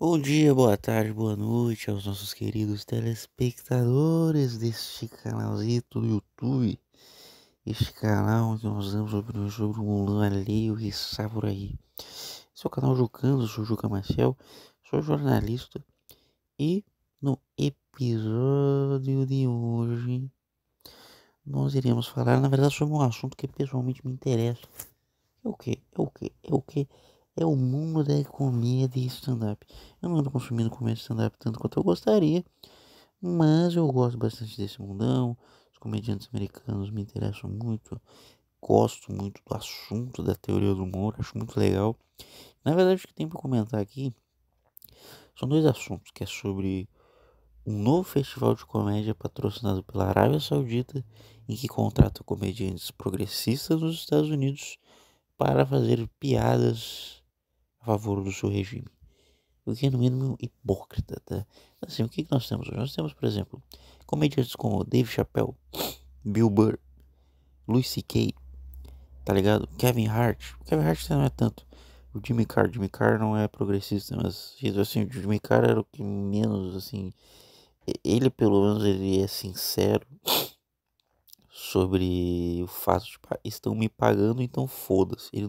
Bom dia, boa tarde, boa noite aos nossos queridos telespectadores deste canalzito do YouTube. Este canal onde nós damos opiniões sobre o mundo alheio que está por aí. Esse é o canal Jucando, sou Juca Maciel, sou jornalista e no episódio de hoje nós iremos falar, na verdade, sobre um assunto que pessoalmente me interessa. É o que? É o que? É o que? É o mundo da comédia e stand-up. Eu não ando consumindo comédia e stand-up tanto quanto eu gostaria, mas eu gosto bastante desse mundão. Os comediantes americanos me interessam muito. Gosto muito do assunto da teoria do humor, acho muito legal. Na verdade, o que tem para comentar aqui são dois assuntos, que é sobre um novo festival de comédia patrocinado pela Arábia Saudita, em que contrata comediantes progressistas nos Estados Unidos para fazer piadas a favor do seu regime. O que é no mínimo hipócrita, tá? Assim, o que nós temos hoje? Nós temos, por exemplo, comediantes como Dave Chappelle, Bill Burr, Louis C.K., tá ligado? Kevin Hart. O Kevin Hart não é tanto. O Jimmy Carr não é progressista, mas assim, o Jimmy Carr era o que menos, assim, ele pelo menos ele é sincero sobre o fato de estão me pagando, então foda-se. Ele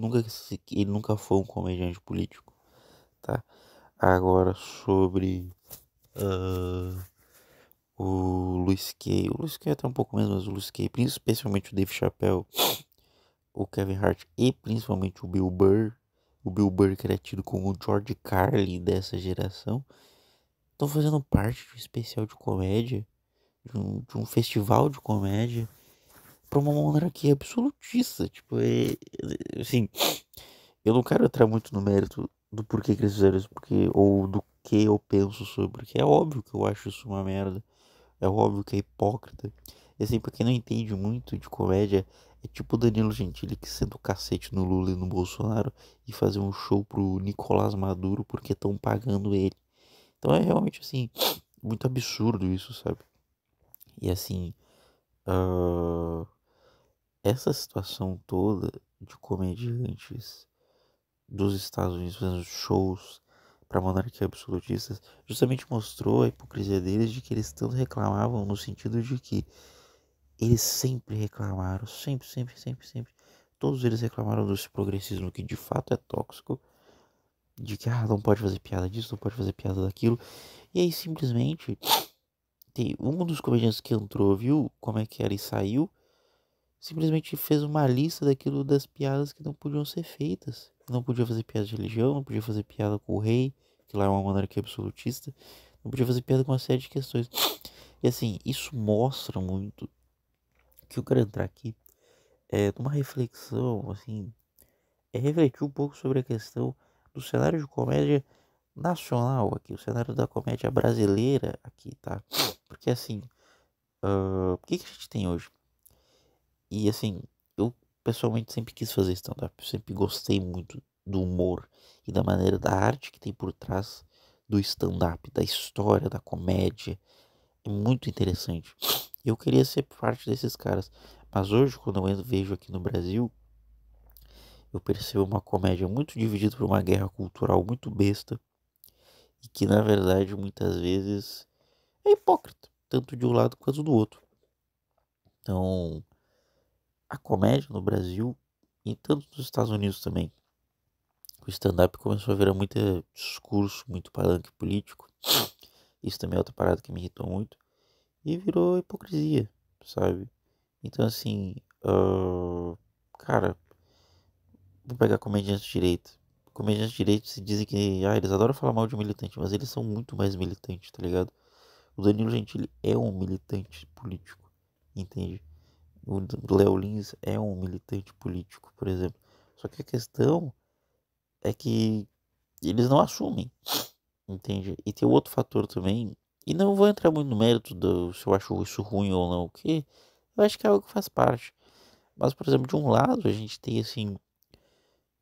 nunca foi um comediante político, tá? Agora sobre ah, o Luis Kay. O Luis Kay até um pouco menos, mas o Luis Kay, especialmente o Dave Chappelle, o Kevin Hart e principalmente o Bill Burr. O Bill Burr, que era tido como o George Carlin dessa geração, estão fazendo parte de um especial de comédia, de um festival de comédia, pra uma monarquia absolutista. Tipo, assim, eu não quero entrar muito no mérito do porquê que eles fizeram isso, porque, ou do que eu penso sobre, porque é óbvio que eu acho isso uma merda. É óbvio que é hipócrita. E assim, pra quem não entende muito de comédia, é tipo o Danilo Gentili que senta o cacete no Lula e no Bolsonaro e fazer um show pro Nicolás Maduro porque estão pagando ele. Então é realmente assim, muito absurdo isso, sabe? E assim, ah, essa situação toda de comediantes dos Estados Unidos fazendo shows para monarquia absolutistas justamente mostrou a hipocrisia deles de que eles tanto reclamavam no sentido de que eles sempre reclamaram, sempre, sempre, sempre, sempre. Todos eles reclamaram desse progressismo que de fato é tóxico, de que não pode fazer piada disso, não pode fazer piada daquilo. E aí simplesmente tem um dos comediantes que entrou, viu como é que era e saiu, simplesmente fez uma lista daquilo das piadas que não podiam ser feitas. Não podia fazer piada de religião, não podia fazer piada com o rei, que lá é uma monarquia absolutista, não podia fazer piada com uma série de questões. E assim, isso mostra muito que eu quero entrar aqui numa reflexão, assim, refletir um pouco sobre a questão do cenário de comédia nacional aqui, o cenário da comédia brasileira aqui, tá? Porque assim, o que que a gente tem hoje? E assim, eu pessoalmente sempre quis fazer stand-up, sempre gostei muito do humor e da maneira da arte que tem por trás do stand-up, da história, da comédia. É muito interessante. Eu queria ser parte desses caras. Mas hoje, quando vejo aqui no Brasil, eu percebo uma comédia muito dividida por uma guerra cultural muito besta e que, na verdade, muitas vezes é hipócrita, tanto de um lado quanto do outro. Então, a comédia no Brasil e tanto nos Estados Unidos também, o stand-up começou a virar muito discurso, muito palanque político. Isso também é outra parada que me irritou muito. E virou hipocrisia, sabe? Então, assim, cara, vou pegar comediantes de direita. Comediantes de direita se dizem que, eles adoram falar mal de militante, mas eles são muito mais militantes, tá ligado? O Danilo Gentili é um militante político, entende? O Léo Lins é um militante político, por exemplo. Só que a questão é que eles não assumem, entende? E tem outro fator também, e não vou entrar muito no mérito se eu acho isso ruim ou não, que eu acho que é algo que faz parte. Mas, por exemplo, de um lado a gente tem, assim,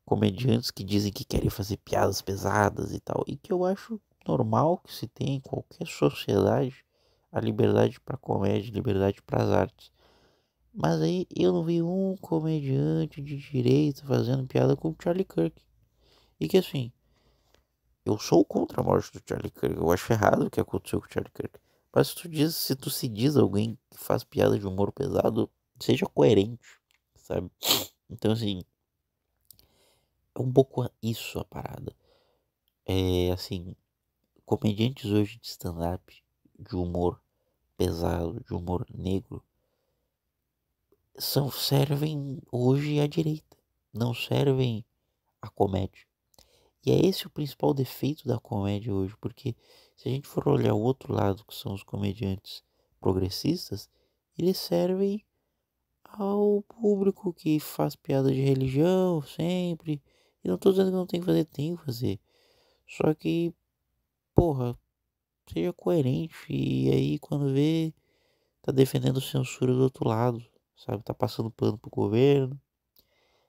comediantes que dizem que querem fazer piadas pesadas e tal, e que eu acho normal que se tenha em qualquer sociedade a liberdade para comédia, liberdade para as artes. Mas aí eu não vi um comediante de direita fazendo piada com o Charlie Kirk. E que assim, eu sou contra a morte do Charlie Kirk. Eu acho errado o que aconteceu com o Charlie Kirk. Mas se tu se diz alguém que faz piada de humor pesado, seja coerente, sabe? Então, assim, é um pouco isso a parada. É, assim, comediantes hoje de stand-up, de humor pesado, de humor negro, servem hoje à direita, não servem à comédia. E é esse o principal defeito da comédia hoje, porque se a gente for olhar o outro lado, que são os comediantes progressistas, eles servem ao público que faz piada de religião sempre. E não tô dizendo que não tem que fazer, tem que fazer. Só que, porra, seja coerente. E aí, quando vê, tá defendendo censura do outro lado, sabe? Tá passando pano pro governo.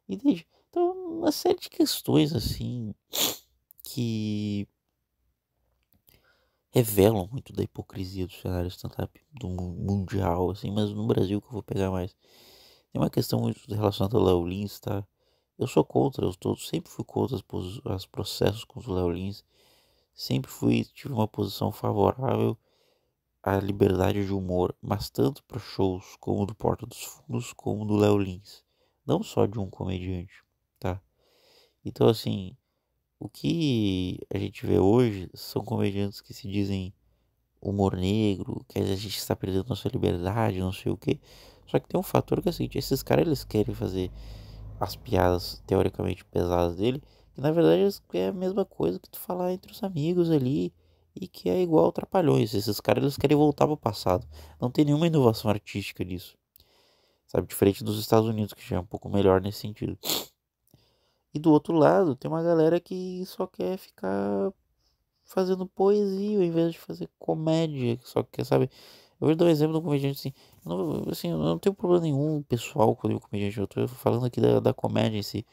Entende? Então, uma série de questões assim que revelam muito da hipocrisia do cenário stand-up do mundial, assim, mas no Brasil que eu vou pegar mais. Tem uma questão muito relacionada ao Léo Lins, tá? Eu sou contra, sempre fui contra os processos contra o Léo Lins, tive uma posição favorável à liberdade de humor, mas tanto para shows como do Porta dos Fundos, como do Léo Lins, não só de um comediante, tá? Então, assim, o que a gente vê hoje são comediantes que se dizem humor negro, que a gente está perdendo nossa liberdade, não sei o quê. Só que tem um fator que é o seguinte, esses caras eles querem fazer as piadas teoricamente pesadas dele, que na verdade é a mesma coisa que tu falar entre os amigos ali e que é igual Trapalhões. Esses caras eles querem voltar pro passado. Não tem nenhuma inovação artística nisso. Sabe, diferente dos Estados Unidos, que já é um pouco melhor nesse sentido. E do outro lado, tem uma galera que só quer ficar fazendo poesia ao invés de fazer comédia, que só quer, sabe? Eu vou dar um exemplo de um comediante assim, eu não tenho problema nenhum pessoal com o comediante, eu tô falando aqui da comédia em si.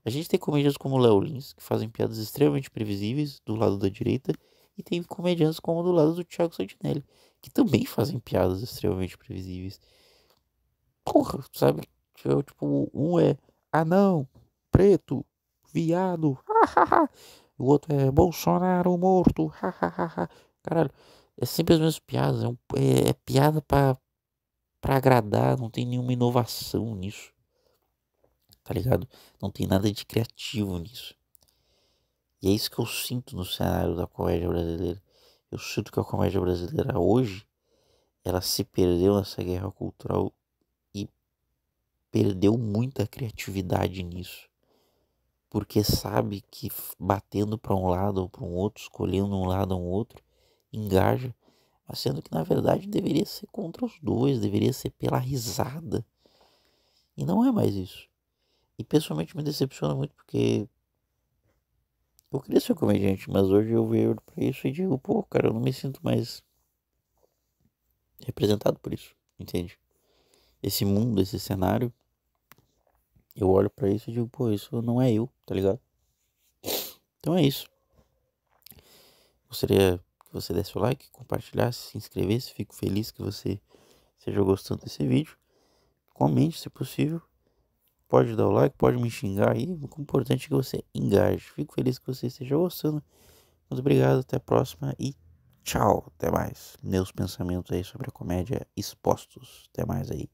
A gente tem comediantes como o Léo Lins, que fazem piadas extremamente previsíveis do lado da direita, e tem comediantes como do lado do Thiago Santinelli, que também fazem piadas extremamente previsíveis. Porra, sabe? Tipo, um é anão, preto, viado, o outro é Bolsonaro morto, caralho, é sempre as mesmas piadas, é piada pra agradar, não tem nenhuma inovação nisso, tá ligado? Não tem nada de criativo nisso. E é isso que eu sinto no cenário da comédia brasileira. Eu sinto que a comédia brasileira hoje, ela se perdeu nessa guerra cultural e perdeu muita criatividade nisso. Porque sabe que batendo para um lado ou para um outro, escolhendo um lado ou um outro, engaja. Mas sendo que na verdade deveria ser contra os dois, deveria ser pela risada. E não é mais isso. E pessoalmente me decepciona muito porque eu queria ser comediante, mas hoje eu vejo pra isso e digo, pô, cara, eu não me sinto mais representado por isso, entende? Esse mundo, esse cenário, eu olho pra isso e digo, pô, isso não é eu, tá ligado? Então é isso. Gostaria que você desse o like, compartilhasse, se inscrevesse. Fico feliz que você esteja gostando desse vídeo. Comente se possível. Pode dar o like, pode me xingar aí. O importante é que você engaje. Fico feliz que você esteja gostando. Muito obrigado, até a próxima e tchau. Até mais. Meus pensamentos aí sobre a comédia expostos. Até mais aí.